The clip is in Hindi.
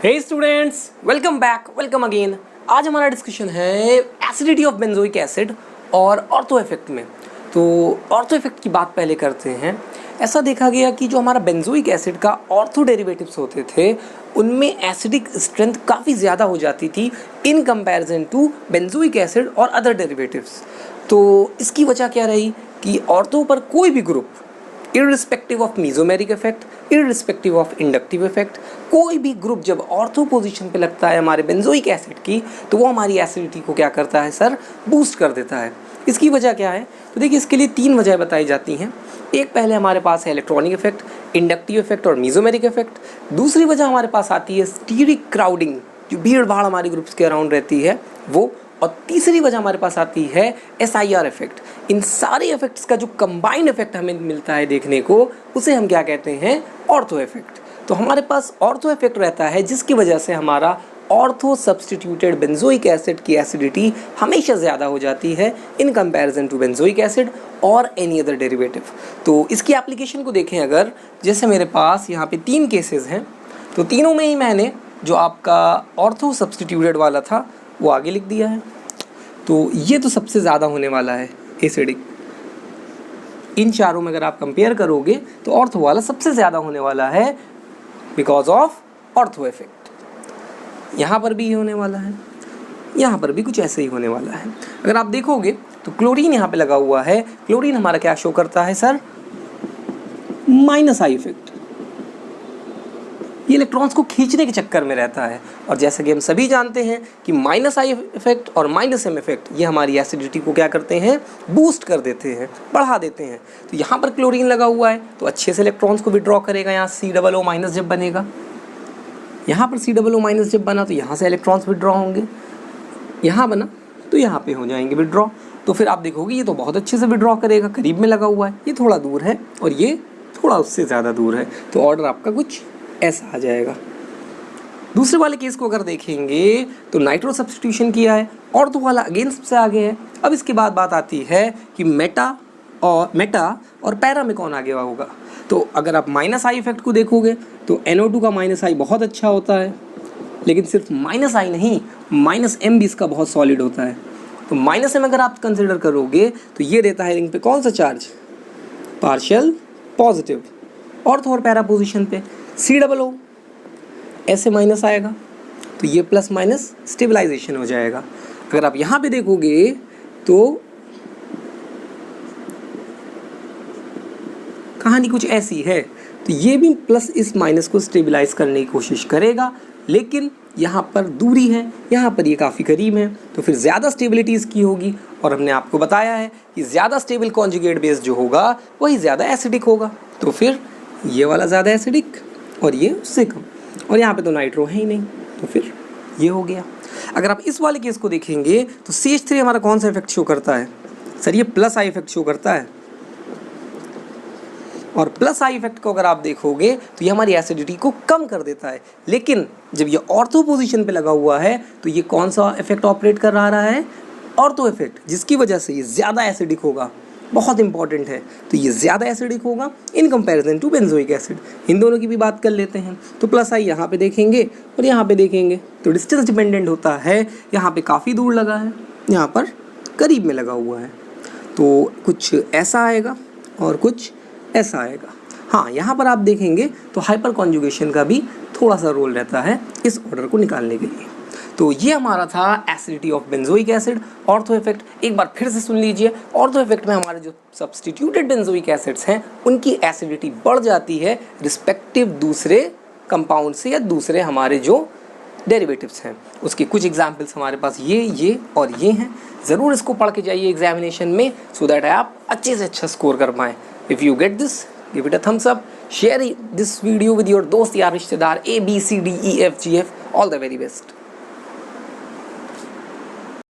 हे students, welcome back, welcome again. आज हमारा डिस्कशन है एसिडिटी ऑफ बेंजोइक एसिड और ऑर्थो इफेक्ट में। तो ऑर्थो इफेक्ट की बात पहले करते हैं। ऐसा देखा गया कि जो हमारा बेंजोइक एसिड का ऑर्थो डेरिवेटिव्स होते थे उनमें एसिडिक स्ट्रेंथ काफ़ी ज़्यादा हो जाती थी in comparison to benzoic acid और अदर डेरिवेटिव्स। तो इसकी वजह क्या रही कि ऑर्थो पर कोई भी group irrespective of mesomeric effect, irrespective of inductive effect, कोई भी ग्रुप जब ऑर्थो पोजीशन पे लगता है हमारे बेंजोइक एसिड की तो वो हमारी एसिडिटी को क्या करता है सर, बूस्ट कर देता है। इसकी वजह क्या है? तो देखिए इसके लिए तीन वजह बताई जाती हैं। एक पहले हमारे पास है इलेक्ट्रॉनिक इफेक्ट, इंडक्टिव इफेक्ट और मीजोमेरिक इफेक्ट। दूसरी वजह हमारे पास आती है स्टीरिक क्राउडिंग, जो भीड़ भाड़ हमारे ग्रुप्स के अराउंड रहती है वो। और तीसरी वजह हमारे पास आती है SIR इफेक्ट। इन सारे इफेक्ट्स का जो कंबाइंड इफेक्ट हमें मिलता है देखने को, उसे हम क्या कहते हैं, ऑर्थो इफेक्ट। तो हमारे पास ऑर्थो इफेक्ट रहता है जिसकी वजह से हमारा ऑर्थो सब्सटीट्यूटेड बेंजोइक एसिड की एसिडिटी हमेशा ज़्यादा हो जाती है in comparison to benzoic acid और एनी अदर डेरिवेटिव। तो इसकी एप्लीकेशन को देखें अगर, जैसे मेरे पास यहाँ पे तीन केसेस हैं, तो तीनों में ही मैंने जो आपका ऑर्थो सब्सटीट्यूटेड वाला था वो आगे लिख दिया है। तो ये तो सबसे ज़्यादा होने वाला है एसिडिक। इन चारों में अगर आप कंपेयर करोगे तो ऑर्थो वाला सबसे ज़्यादा होने वाला है बिकॉज ऑफ ऑर्थो इफेक्ट। यहाँ पर भी ये होने वाला है, यहाँ पर भी कुछ ऐसे ही होने वाला है। अगर आप देखोगे तो क्लोरीन यहाँ पे लगा हुआ है। क्लोरीन हमारा क्या शो करता है सर, -I इफेक्ट। ये इलेक्ट्रॉन्स को खींचने के चक्कर में रहता है। और जैसा कि हम सभी जानते हैं कि -I इफेक्ट और -M इफेक्ट ये हमारी एसिडिटी को क्या करते हैं, बूस्ट कर देते हैं, बढ़ा देते हैं। तो यहाँ पर क्लोरीन लगा हुआ है तो अच्छे से इलेक्ट्रॉन्स को विड्रॉ करेगा। यहाँ COO- जब बनेगा, यहाँ पर COO- जब बना तो यहाँ से इलेक्ट्रॉन्स विड्रॉ होंगे, यहाँ बना तो यहाँ पे हो जाएंगे विड्रॉ। तो फिर आप देखोगे ये तो बहुत अच्छे से विड्रॉ करेगा, करीब में लगा हुआ है, ये थोड़ा दूर है और ये थोड़ा उससे ज़्यादा दूर है। तो ऑर्डर आपका कुछ ऐसा आ जाएगा। दूसरे वाले केस को अगर देखेंगे तो नाइट्रो सब्स्टिट्यूशन किया है, ऑर्थो वाला अगेन सबसे आगे है। अब इसके बाद बात आती है कि मेटा और पैरा में कौन आगे होगा। तो अगर आप -I इफेक्ट को देखोगे तो NO2 का -I बहुत अच्छा होता है, लेकिन सिर्फ -I नहीं, -M भी इसका बहुत सॉलिड होता है। तो -M अगर आप कंसिडर करोगे तो ये देता है रिंग पे कौन सा चार्ज, पार्शियल पॉजिटिव। ऑर्थो और पैरा पोजिशन पे COO ऐसे माइनस आएगा तो ये प्लस माइनस स्टेबलाइजेशन हो जाएगा। अगर आप यहाँ पे देखोगे तो कहानी कुछ ऐसी है, तो ये भी प्लस इस माइनस को स्टेबलाइज करने की कोशिश करेगा, लेकिन यहाँ पर दूरी है, यहाँ पर ये काफ़ी करीब है, तो फिर ज़्यादा स्टेबिलिटी इसकी होगी। और हमने आपको बताया है कि ज़्यादा स्टेबल कॉन्जुगेट बेस जो होगा वही ज़्यादा एसिडिक होगा। तो फिर ये वाला ज़्यादा एसिडिक और ये उससे कम, और यहाँ पे तो नाइट्रो है ही नहीं, तो फिर ये हो गया। अगर आप इस वाले केस को देखेंगे तो CH3 हमारा कौन सा इफेक्ट शो करता है सर, ये +I इफेक्ट शो करता है। और +I इफेक्ट को अगर आप देखोगे तो ये हमारी एसिडिटी को कम कर देता है, लेकिन जब ये ऑर्थो पोजीशन पे लगा हुआ है तो ये कौन सा इफेक्ट ऑपरेट कर रहा है, ऑर्थो इफेक्ट, जिसकी वजह से ये ज़्यादा एसिडिक होगा। बहुत इंपॉर्टेंट है, तो ये ज़्यादा एसिडिक होगा in comparison to benzoic acid. इन दोनों की भी बात कर लेते हैं। तो +I यहाँ पे देखेंगे और यहाँ पे देखेंगे तो डिस्टेंस डिपेंडेंट होता है। यहाँ पे काफ़ी दूर लगा है, यहाँ पर करीब में लगा हुआ है, तो कुछ ऐसा आएगा और कुछ ऐसा आएगा। हाँ, यहाँ पर आप देखेंगे तो हाइपर कॉन्जुगेशन का भी थोड़ा सा रोल रहता है इस ऑर्डर को निकालने के लिए। तो ये हमारा था acidity of benzoic acid, ortho effect. एक बार फिर से सुन लीजिए, ऑर्थो इफेक्ट में हमारे जो सब्स्टिट्यूटेड बेंजोइक एसिड्स हैं उनकी एसिडिटी बढ़ जाती है रिस्पेक्टिव दूसरे कंपाउंड से या दूसरे हमारे जो डेरिवेटिव्स हैं उसके। कुछ एग्जाम्पल्स हमारे पास ये और ये हैं। ज़रूर इसको पढ़ के जाइए एग्जामिनेशन में, सो दैट आप अच्छे से अच्छा स्कोर कर पाएँ। If you get this, give it a thumbs up, share this video with your दोस्त या रिश्तेदार, ABCDEFGF। All the very best.